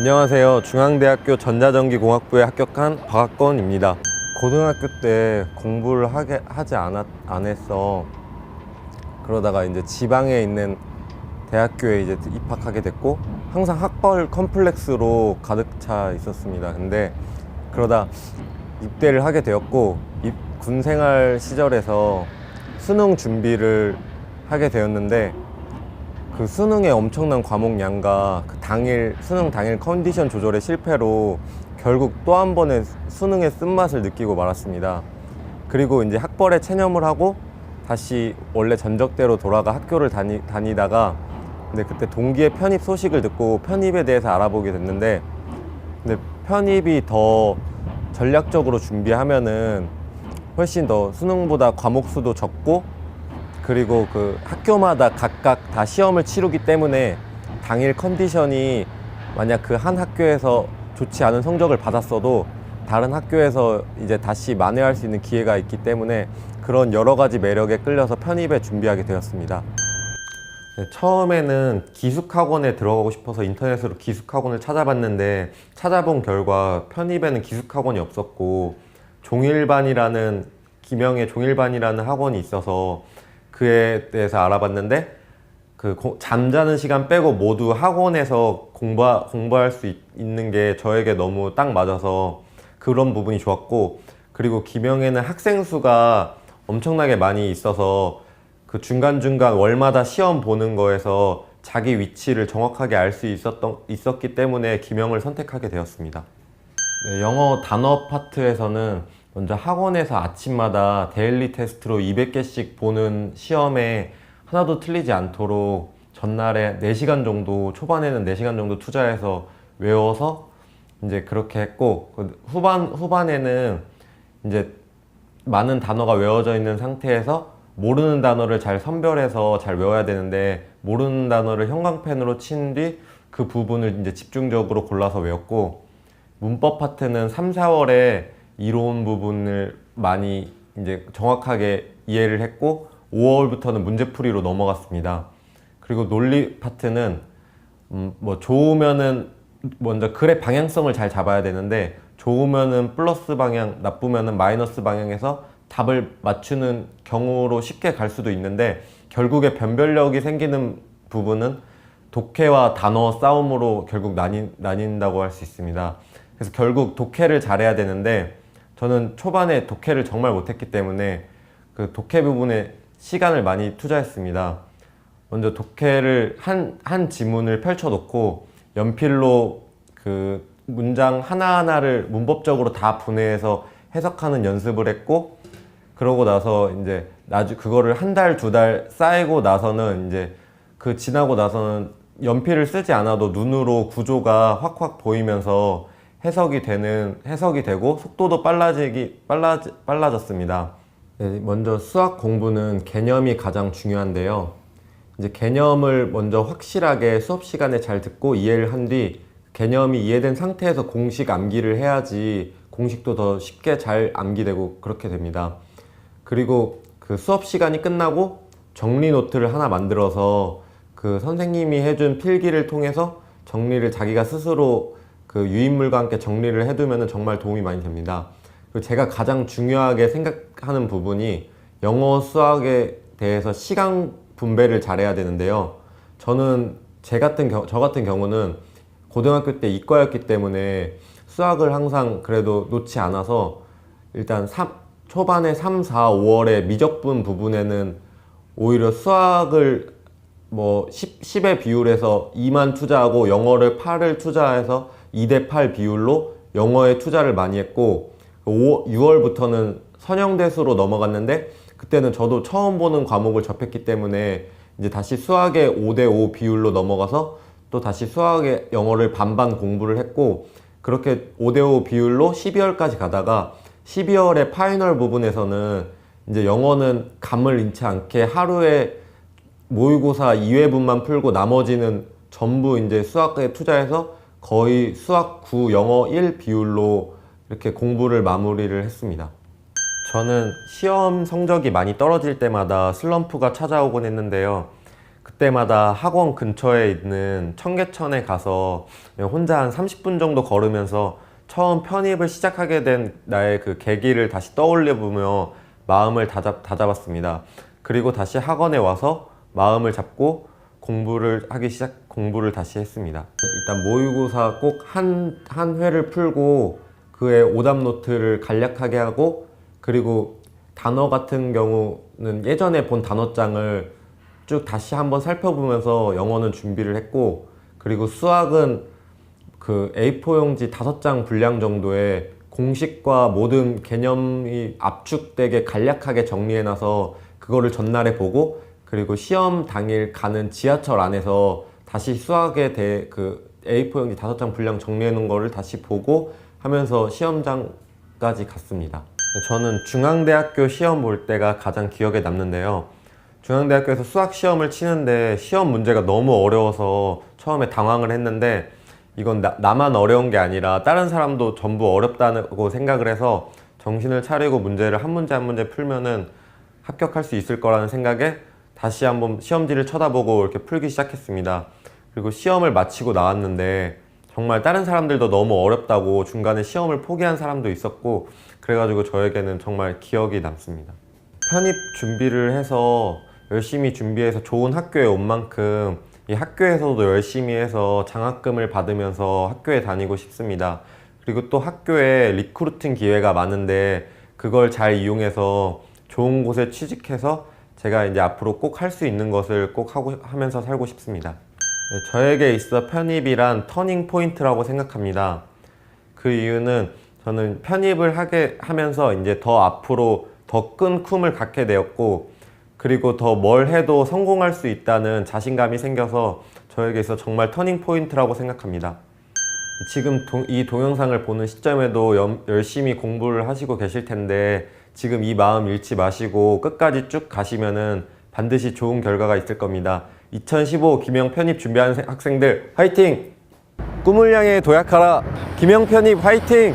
안녕하세요. 중앙대학교 전자전기공학부에 합격한 박학건입니다. 고등학교 때 공부를 하지 안 했어. 그러다가 이제 지방에 있는 대학교에 이제 입학하게 됐고, 항상 학벌 컴플렉스로 가득 차 있었습니다. 근데 그러다 입대를 하게 되었고, 군 생활 시절에서 수능 준비를 하게 되었는데, 그 수능의 엄청난 과목량과 그 수능 당일 컨디션 조절의 실패로 결국 또 한 번의 수능의 쓴맛을 느끼고 말았습니다. 그리고 이제 학벌에 체념을 하고 다시 원래 전적대로 돌아가 학교를 다니다가, 근데 그때 동기의 편입 소식을 듣고 편입에 대해서 알아보게 됐는데, 근데 편입이 더 전략적으로 준비하면은 훨씬 더 수능보다 과목 수도 적고, 그리고 그 학교마다 각각 다 시험을 치르기 때문에 당일 컨디션이 만약 그 한 학교에서 좋지 않은 성적을 받았어도 다른 학교에서 이제 다시 만회할 수 있는 기회가 있기 때문에 그런 여러 가지 매력에 끌려서 편입에 준비하게 되었습니다. 처음에는 기숙학원에 들어가고 싶어서 인터넷으로 기숙학원을 찾아봤는데, 찾아본 결과 편입에는 기숙학원이 없었고 기명의 종일반이라는 학원이 있어서 그에 대해서 알아봤는데, 잠자는 시간 빼고 모두 학원에서 공부할 수 있는 게 저에게 너무 딱 맞아서 그런 부분이 좋았고, 그리고 기명에는 학생 수가 엄청나게 많이 있어서 그 중간중간 월마다 시험 보는 거에서 자기 위치를 정확하게 알 수 있었기 때문에 기명을 선택하게 되었습니다. 네, 영어 단어 파트에서는 먼저 학원에서 아침마다 데일리 테스트로 200개씩 보는 시험에 하나도 틀리지 않도록 전날에 4시간 정도, 초반에는 4시간 정도 투자해서 외워서 이제 그렇게 했고, 후반에는 이제 많은 단어가 외워져 있는 상태에서 모르는 단어를 잘 선별해서 잘 외워야 되는데, 모르는 단어를 형광펜으로 친 뒤 그 부분을 이제 집중적으로 골라서 외웠고, 문법 파트는 3, 4월에 이론 부분을 많이 이제 정확하게 이해를 했고, 5월부터는 문제풀이로 넘어갔습니다. 그리고 논리 파트는 좋으면은 먼저 글의 방향성을 잘 잡아야 되는데, 좋으면은 플러스 방향, 나쁘면은 마이너스 방향에서 답을 맞추는 경우로 쉽게 갈 수도 있는데, 결국에 변별력이 생기는 부분은 독해와 단어 싸움으로 결국 나뉜다고 할 수 있습니다. 그래서 결국 독해를 잘해야 되는데, 저는 초반에 독해를 정말 못했기 때문에 그 독해 부분에 시간을 많이 투자했습니다. 먼저 독해를 한 지문을 펼쳐놓고 연필로 그 문장 하나하나를 문법적으로 다 분해해서 해석하는 연습을 했고, 그러고 나서 이제 그거를 한 달, 2달 쌓이고 나서는 이제 지나고 나서는 연필을 쓰지 않아도 눈으로 구조가 확확 보이면서 해석이 되고 속도도 빨라졌습니다. 네, 먼저 수학 공부는 개념이 가장 중요한데요. 이제 개념을 먼저 확실하게 수업 시간에 잘 듣고 이해를 한 뒤, 개념이 이해된 상태에서 공식 암기를 해야지 공식도 더 쉽게 잘 암기되고 그렇게 됩니다. 그리고 그 수업 시간이 끝나고 정리 노트를 하나 만들어서 그 선생님이 해준 필기를 통해서 정리를 자기가 스스로 그 유인물과 함께 정리를 해두면 정말 도움이 많이 됩니다. 그리고 제가 가장 중요하게 생각하는 부분이 영어 수학에 대해서 시간 분배를 잘해야 되는데요. 저 같은 경우는 고등학교 때 이과였기 때문에 수학을 항상 그래도 놓지 않아서, 일단 초반에 3, 4, 5월에 미적분 부분에는 오히려 수학을 10의 비율에서 2만 투자하고 영어를 8을 투자해서 2대 8 비율로 영어에 투자를 많이 했고, 6월부터는 선형대수로 넘어갔는데, 그때는 저도 처음 보는 과목을 접했기 때문에 이제 다시 수학에 5대 5 비율로 넘어가서 또 다시 수학에 영어를 반반 공부를 했고, 그렇게 5대 5 비율로 12월까지 가다가 12월에 파이널 부분에서는 이제 영어는 감을 잃지 않게 하루에 모의고사 2회분만 풀고 나머지는 전부 이제 수학에 투자해서 거의 수학 9, 영어 1 비율로 이렇게 공부를 마무리를 했습니다. 저는 시험 성적이 많이 떨어질 때마다 슬럼프가 찾아오곤 했는데요. 그때마다 학원 근처에 있는 청계천에 가서 그냥 혼자 한 30분 정도 걸으면서 처음 편입을 시작하게 된 나의 그 계기를 다시 떠올려 보며 마음을 다잡았습니다. 그리고 다시 학원에 와서 마음을 잡고 공부를 다시 했습니다. 일단 모의고사 꼭 한 회를 풀고 그의 오답 노트를 간략하게 하고, 그리고 단어 같은 경우는 예전에 본 단어장을 쭉 다시 한번 살펴보면서 영어는 준비를 했고, 그리고 수학은 그 A4 용지 5장 분량 정도의 공식과 모든 개념이 압축되게 간략하게 정리해놔서 그거를 전날에 보고, 그리고 시험 당일 가는 지하철 안에서 다시 수학에 대해 그 A4 용지 5장 분량 정리해 놓은 거를 다시 보고 하면서 시험장까지 갔습니다. 저는 중앙대학교 시험 볼 때가 가장 기억에 남는데요. 중앙대학교에서 수학 시험을 치는데 시험 문제가 너무 어려워서 처음에 당황을 했는데, 이건 나만 어려운 게 아니라 다른 사람도 전부 어렵다고 생각을 해서 정신을 차리고 문제를 한 문제 한 문제 풀면은 합격할 수 있을 거라는 생각에 다시 한번 시험지를 쳐다보고 이렇게 풀기 시작했습니다. 그리고 시험을 마치고 나왔는데 정말 다른 사람들도 너무 어렵다고 중간에 시험을 포기한 사람도 있었고, 그래가지고 저에게는 정말 기억이 남습니다. 편입 준비를 해서 열심히 준비해서 좋은 학교에 온 만큼 이 학교에서도 열심히 해서 장학금을 받으면서 학교에 다니고 싶습니다. 그리고 또 학교에 리크루팅 기회가 많은데 그걸 잘 이용해서 좋은 곳에 취직해서 제가 이제 앞으로 꼭 할 수 있는 것을 꼭 하면서 살고 싶습니다. 네, 저에게 있어 편입이란 터닝 포인트라고 생각합니다. 그 이유는 저는 편입을 하면서 이제 더 앞으로 더 큰 꿈을 갖게 되었고, 그리고 더 뭘 해도 성공할 수 있다는 자신감이 생겨서 저에게 있어 정말 터닝 포인트라고 생각합니다. 지금 이 동영상을 보는 시점에도 열심히 공부를 하시고 계실 텐데, 지금 이 마음 잃지 마시고 끝까지 쭉 가시면은 반드시 좋은 결과가 있을 겁니다. 2015 기명 편입 준비하는 학생들 화이팅! 꿈을 향해 도약하라! 기명 편입 화이팅!